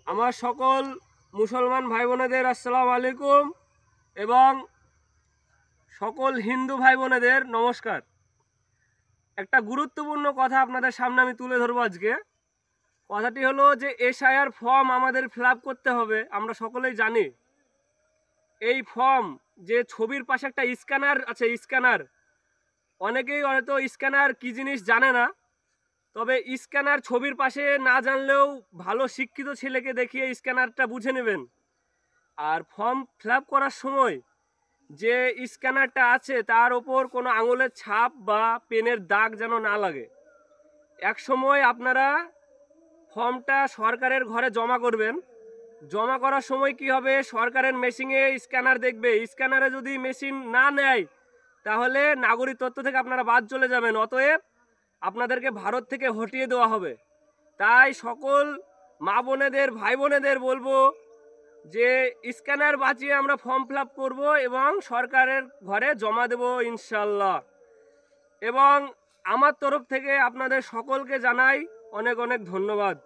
আমার সকল মুসলমান ভাই বোনেদের আসসালামু আলাইকুম এবং সকল হিন্দু ভাই বোনেদের নমস্কার। একটা গুরুত্বপূর্ণ কথা আপনাদের সামনে আমি তুলে ধরবো আজকে। কথাটি হলো যে এসআইআর ফর্ম আমাদের ফিল আপ করতে হবে। আমরা সকলেই জানি এই ফর্ম যে ছবির পাশে একটা স্ক্যানার আছে, স্ক্যানার অনেকেই হয়তো স্ক্যানার কী জিনিস জানে না, তবে স্ক্যানার ছবির পাশে না জানলেও ভালো শিক্ষিত ছেলেকে দেখিয়ে স্ক্যানারটা বুঝে নেবেন। আর ফর্ম ফিল আপ করার সময় যে স্ক্যানারটা আছে তার ওপর কোনো আঙুলের ছাপ বা পেনের দাগ যেন না লাগে। এক সময় আপনারা ফর্মটা সরকারের ঘরে জমা করবেন। জমা করার সময় কি হবে, সরকারের মেশিনে স্ক্যানার দেখবে, স্ক্যানারে যদি মেশিন না নেয় তাহলে নাগরিক তথ্য থেকে আপনারা বাদ চলে যাবেন। অতএব আপনাদেরকে ভারত থেকে হটিয়ে দেওয়া হবে। তাই সকল মা বোনেদের, ভাই বোনেদের বলবো যে স্ক্যানার বাঁচিয়ে আমরা ফর্ম ফিল আপ করবো এবং সরকারের ঘরে জমা দেব ইনশাল্লাহ। এবং আমার তরফ থেকে আপনাদের সকলকে জানাই অনেক অনেক ধন্যবাদ।